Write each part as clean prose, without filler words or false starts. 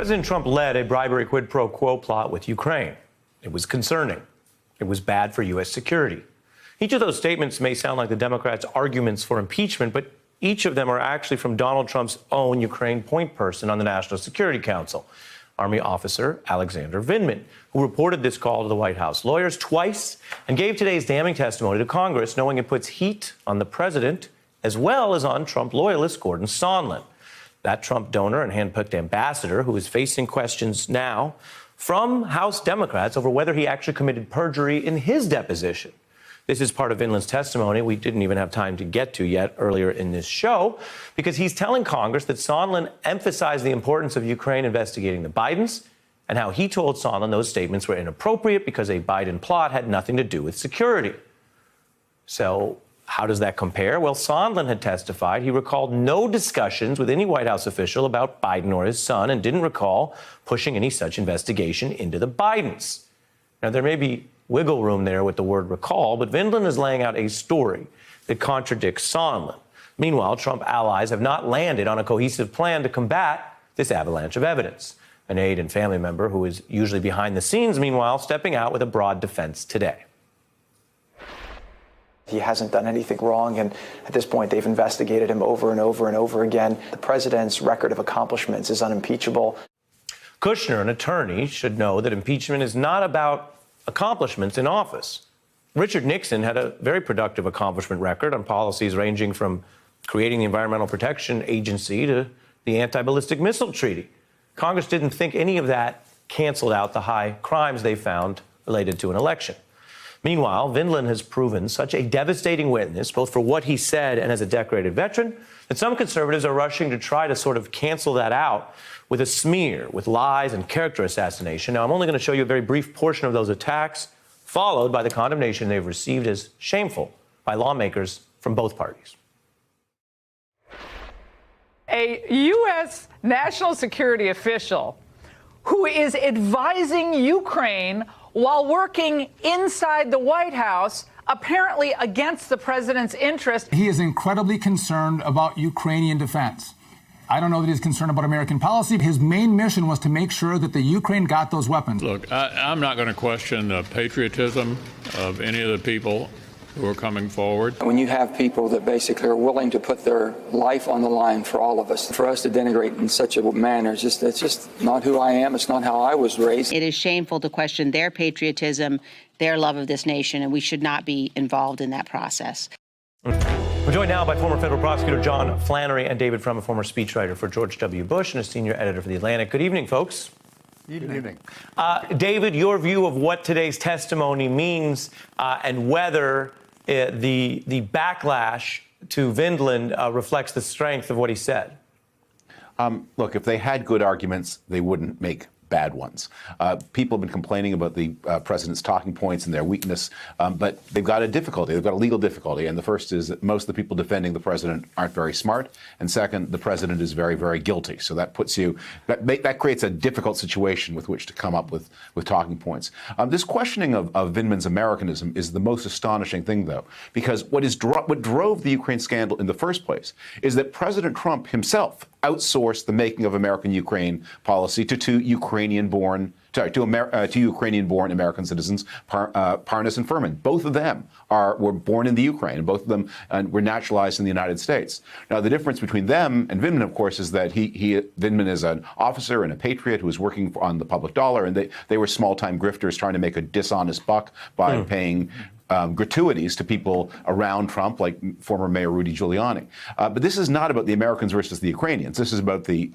President Trump led a bribery quid pro quo plot with Ukraine. It was concerning. It was bad for U.S. security. Each of those statements may sound like the Democrats' arguments for impeachment, but each of them are actually from Donald Trump's own Ukraine point person on the National Security Council, Army officer Alexander Vindman, who reported this call to the White House lawyers twice and gave today's damning testimony to Congress, knowing it puts heat on the president as well as on Trump loyalist Gordon Sondland, that Trump donor and handpicked ambassador who is facing questions now from House Democrats over whether he actually committed perjury in his deposition. This is part of Vindman's testimony we didn't even have time to get to yet earlier in this show, because he's telling Congress that Sondland emphasized the importance of Ukraine investigating the Bidens and how he told Sondland those statements were inappropriate because a Biden plot had nothing to do with security. So how does that compare? Well, Sondland had testified he recalled no discussions with any White House official about Biden or his son and didn't recall pushing any such investigation into the Bidens. Now, there may be wiggle room there with the word recall, but Vindman is laying out a story that contradicts Sondland. Meanwhile, Trump allies have not landed on a cohesive plan to combat this avalanche of evidence. An aide and family member who is usually behind the scenes, meanwhile, stepping out with a broad defense today. He hasn't done anything wrong, and at this point, they've investigated him over and over and over again. The president's record of accomplishments is unimpeachable. Kushner, an attorney, should know that impeachment is not about accomplishments in office. Richard Nixon had a very productive accomplishment record on policies ranging from creating the Environmental Protection Agency to the Anti-Ballistic Missile Treaty. Congress didn't think any of that canceled out the high crimes they found related to an election. Meanwhile, Vindman has proven such a devastating witness, both for what he said and as a decorated veteran, that some conservatives are rushing to try to sort of cancel that out with a smear, with lies and character assassination. Now, I'm only going to show you a very brief portion of those attacks, followed by the condemnation they've received as shameful by lawmakers from both parties. A U.S. national security official who is advising Ukraine while working inside the White House, apparently against the president's interest. He is incredibly concerned about Ukrainian defense. I don't know that he's concerned about American policy. His main mission was to make sure that the Ukraine got those weapons. Look, I'm not going to question the patriotism of any of the people who are coming forward. When you have people that basically are willing to put their life on the line for all of us, for us to denigrate in such a manner, it's just not who I am. It's not how I was raised. It is shameful to question their patriotism, their love of this nation, and we should not be involved in that process. We're joined now by former federal prosecutor John Flannery and David Frum, a former speechwriter for George W. Bush and a senior editor for The Atlantic. Good evening, folks. Good evening. David, your view of what today's testimony means and whether the backlash to Vindman reflects the strength of what he said. Look, if they had good arguments, they wouldn't make bad ones. People have been complaining about the president's talking points and their weakness, but they've got a difficulty. They've got a legal difficulty. And the first is that most of the people defending the president aren't very smart. And second, the president is very, very guilty. So that puts you, that creates a difficult situation with which to come up with talking points. This questioning of Vindman's Americanism is the most astonishing thing, though, because what drove the Ukraine scandal in the first place is that President Trump himself outsourced the making of American-Ukraine policy to Ukrainian-born American citizens, Parnas and Furman. Both of them were born in the Ukraine. Both of them were naturalized in the United States. Now, the difference between them and Vindman, of course, is that Vindman is an officer and a patriot who was working on the public dollar, and they were small-time grifters trying to make a dishonest buck by paying gratuities to people around Trump, like former Mayor Rudy Giuliani. But this is not about the Americans versus the Ukrainians. This is about the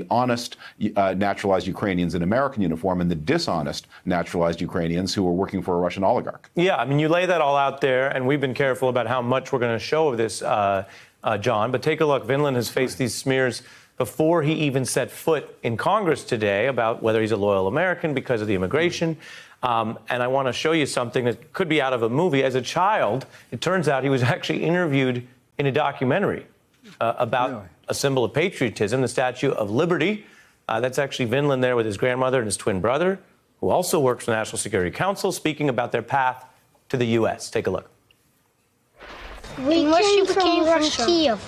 honest naturalized Ukrainians in American uniform and the dishonest naturalized Ukrainians who are working for a Russian oligarch. Yeah, I mean, you lay that all out there, and we've been careful about how much we're going to show of this, John. But take a look. Vindman has faced these smears before he even set foot in Congress today about whether he's a loyal American because of the immigration. And I want to show you something that could be out of a movie. As a child, it turns out he was actually interviewed in a documentary about a symbol of patriotism, the Statue of Liberty. That's actually Vindman there with his grandmother and his twin brother, who also works for the National Security Council, speaking about their path to the U.S. Take a look. We came from Kyiv.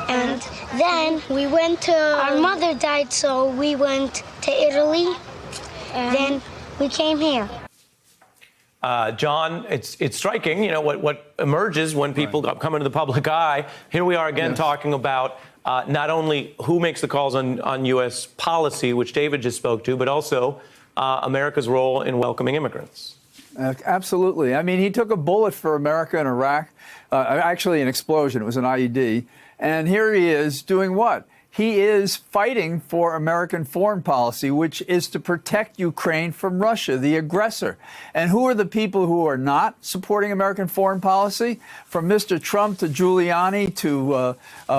And then we went to, our mother died, so we went to Italy. And then we came here. John, it's striking, you know, what emerges when people come into the public eye. Here we are again talking about not only who makes the calls on U.S. policy, which David just spoke to, but also America's role in welcoming immigrants. Absolutely. I mean, he took a bullet for America in Iraq, actually an explosion. It was an IED. And here he is doing what? He is fighting for American foreign policy, which is to protect Ukraine from Russia, the aggressor. And who are the people who are not supporting American foreign policy? From Mr. Trump to Giuliani to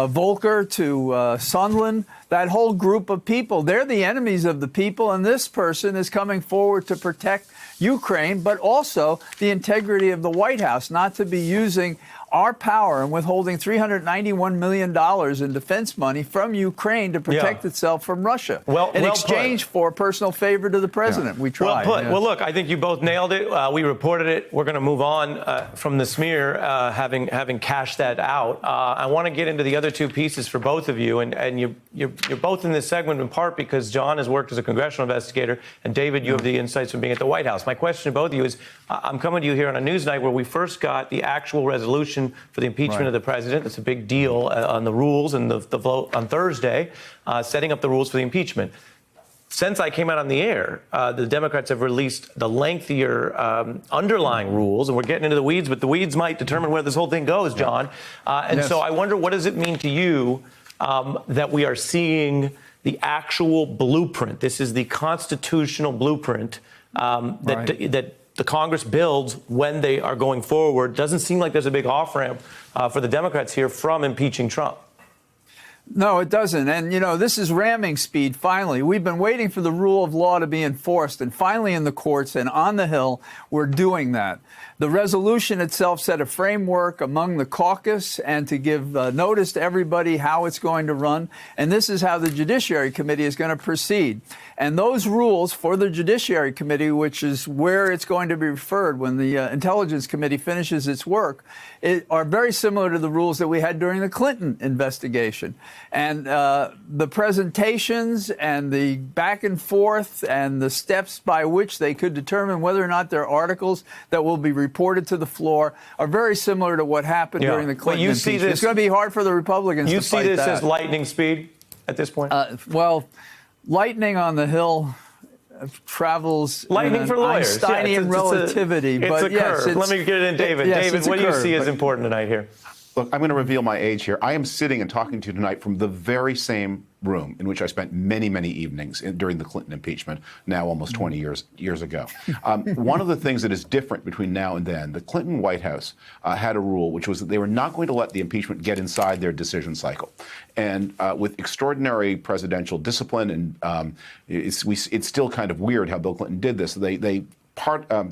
Volker to Sondland, that whole group of people, they're the enemies of the people. And this person is coming forward to protect Ukraine, but also the integrity of the White House, not to be using our power and withholding $391 million in defense money from Ukraine to protect itself from Russia in exchange for personal favor to the president. We tried. Well put. Well, look, I think you both nailed it. We reported it. We're going to move on from the smear, having cashed that out. I want to get into the other two pieces for both of you, and you're both in this segment in part because John has worked as a congressional investigator, and David, you have the insights from being at the White House. My question to both of you is, I'm coming to you here on a news night where we first got the actual resolution for the impeachment of the president. It's a big deal on the rules and the vote on Thursday, setting up the rules for the impeachment. Since I came out on the air, the Democrats have released the lengthier underlying rules, and we're getting into the weeds, but the weeds might determine where this whole thing goes, John. So I wonder, what does it mean to you that we are seeing the actual blueprint? This is the constitutional blueprint that the Congress builds when they are going forward. Doesn't seem like there's a big off-ramp for the Democrats here from impeaching Trump. No, it doesn't. And, you know, this is ramming speed, finally. We've been waiting for the rule of law to be enforced, and finally in the courts and on the Hill, we're doing that. The resolution itself set a framework among the caucus and to give notice to everybody how it's going to run. And this is how the Judiciary Committee is going to proceed. And those rules for the Judiciary Committee, which is where it's going to be referred when the Intelligence Committee finishes its work, are very similar to the rules that we had during the Clinton investigation. And the presentations and the back and forth and the steps by which they could determine whether or not there are articles that will be reported to the floor are very similar to what happened during the Clinton impeachment. It's going to be hard for the Republicans to fight that. You see this as lightning speed at this point? Well, lightning on the Hill travels lightning for lawyers. Einsteinian relativity. It's a curve. Let me get it in, David. David, what do you see as important tonight here? Look, I'm going to reveal my age here. I am sitting and talking to you tonight from the very same room in which I spent many, many evenings during the Clinton impeachment, now almost 20 years ago. One of the things that is different between now and then, the Clinton White House had a rule, which was that they were not going to let the impeachment get inside their decision cycle. And with extraordinary presidential discipline, and it's still kind of weird how Bill Clinton did this. They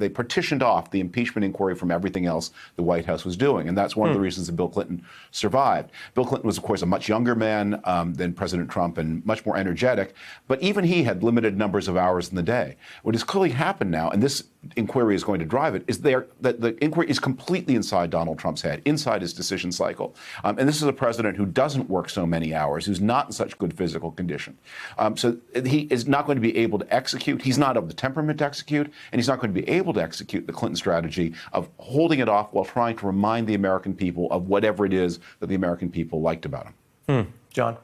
partitioned off the impeachment inquiry from everything else the White House was doing. And that's one of the reasons that Bill Clinton survived. Bill Clinton was, of course, a much younger man than President Trump and much more energetic. But even he had limited numbers of hours in the day. What has clearly happened now, and this inquiry is going to drive it, is that the inquiry is completely inside Donald Trump's head, inside his decision cycle. And this is a president who doesn't work so many hours, who's not in such good physical condition. So he is not going to be able to execute. He's not of the temperament to execute, and he's not going to be able to execute the Clinton strategy of holding it off while trying to remind the American people of whatever it is that the American people liked about him. John?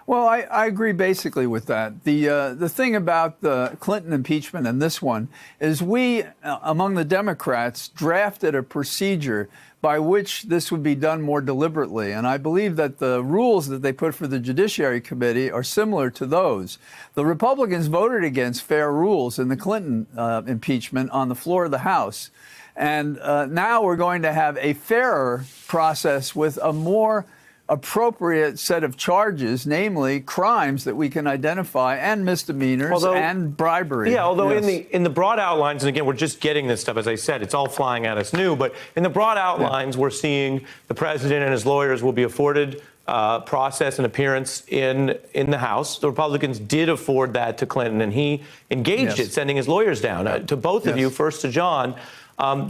Well, I agree basically with that. The thing about the Clinton impeachment and this one is we, among the Democrats, drafted a procedure by which this would be done more deliberately. And I believe that the rules that they put for the Judiciary Committee are similar to those. The Republicans voted against fair rules in the Clinton impeachment on the floor of the House. And now we're going to have a fairer process with a more appropriate set of charges, namely crimes that we can identify and misdemeanors and bribery. Yeah, although in the broad outlines, and again, we're just getting this stuff, as I said, it's all flying at us new, but in the broad outlines, we're seeing the president and his lawyers will be afforded process and appearance in the House. The Republicans did afford that to Clinton, and he engaged it, sending his lawyers down. To both of you, first to John,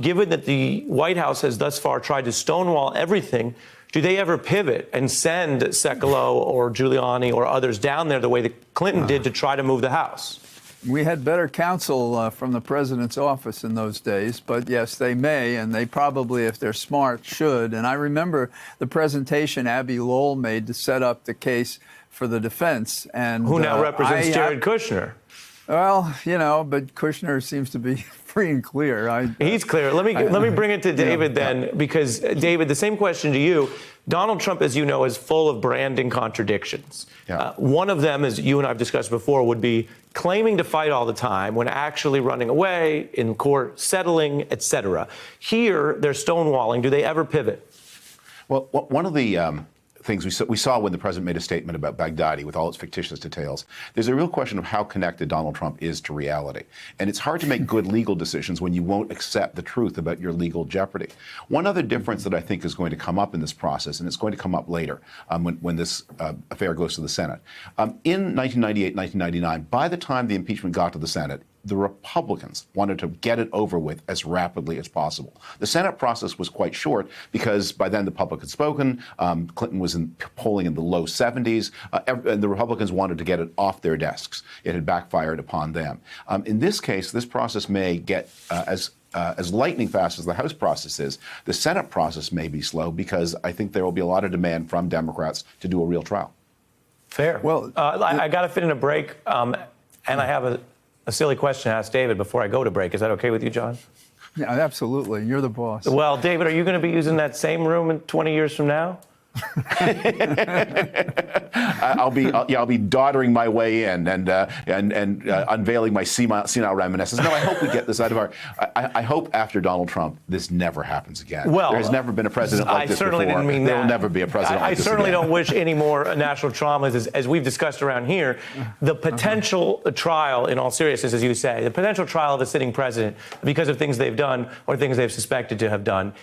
given that the White House has thus far tried to stonewall everything, Do they ever pivot and send Sekulow or Giuliani or others down there the way that Clinton did to try to move the House? We had better counsel from the president's office in those days, but yes, they may, and they probably, if they're smart, should. And I remember the presentation Abby Lowell made to set up the case for the defense. And who now represents Jared Kushner. Well, you know, but Kushner seems to be free and clear. He's clear. Let me bring it to David then, because David, the same question to you. Donald Trump, as you know, is full of branding contradictions. Yeah. One of them, as you and I have discussed before, would be claiming to fight all the time when actually running away, in court settling, etc. Here, they're stonewalling. Do they ever pivot? Well, one of the things we saw when the president made a statement about Baghdadi with all its fictitious details, there's a real question of how connected Donald Trump is to reality. And it's hard to make good legal decisions when you won't accept the truth about your legal jeopardy. One other difference that I think is going to come up in this process, and it's going to come up later when this affair goes to the Senate. In 1998, 1999, by the time the impeachment got to the Senate, the Republicans wanted to get it over with as rapidly as possible. The Senate process was quite short because by then the public had spoken. Clinton was polling in the low 70s, and the Republicans wanted to get it off their desks. It had backfired upon them. In this case, this process may get as lightning fast as the House process is. The Senate process may be slow because I think there will be a lot of demand from Democrats to do a real trial. Fair. Well, I got to fit in a break, and I have a silly question to ask David before I go to break. Is that okay with you, John? Yeah, absolutely. You're the boss. Well, David, are you going to be using that same room in 20 years from now? I'll be doddering my way in and unveiling my senile reminiscence. No, I hope we get this out of our. I hope after Donald Trump, this never happens again. Well, there has never been a president like this certainly before. Didn't mean there that. will never be a president like this certainly again. don't wish any more national traumas, as we've discussed around here. The potential trial, in all seriousness, as you say, the potential trial of a sitting president because of things they've done or things they've suspected to have done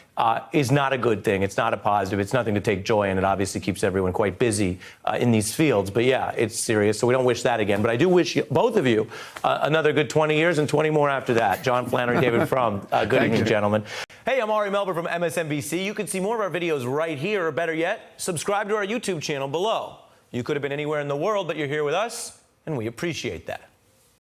is not a good thing. It's not a positive. It's nothing to take joy in. It obviously keeps everyone quite busy in these fields. But yeah, it's serious. So we don't wish that again. But I do wish both of you another good 20 years and 20 more after that. John Flannery, David Frum. Good evening, gentlemen. Hey, I'm Ari Melber from MSNBC. You can see more of our videos right here, or better yet, subscribe to our YouTube channel below. You could have been anywhere in the world, but you're here with us, and we appreciate that.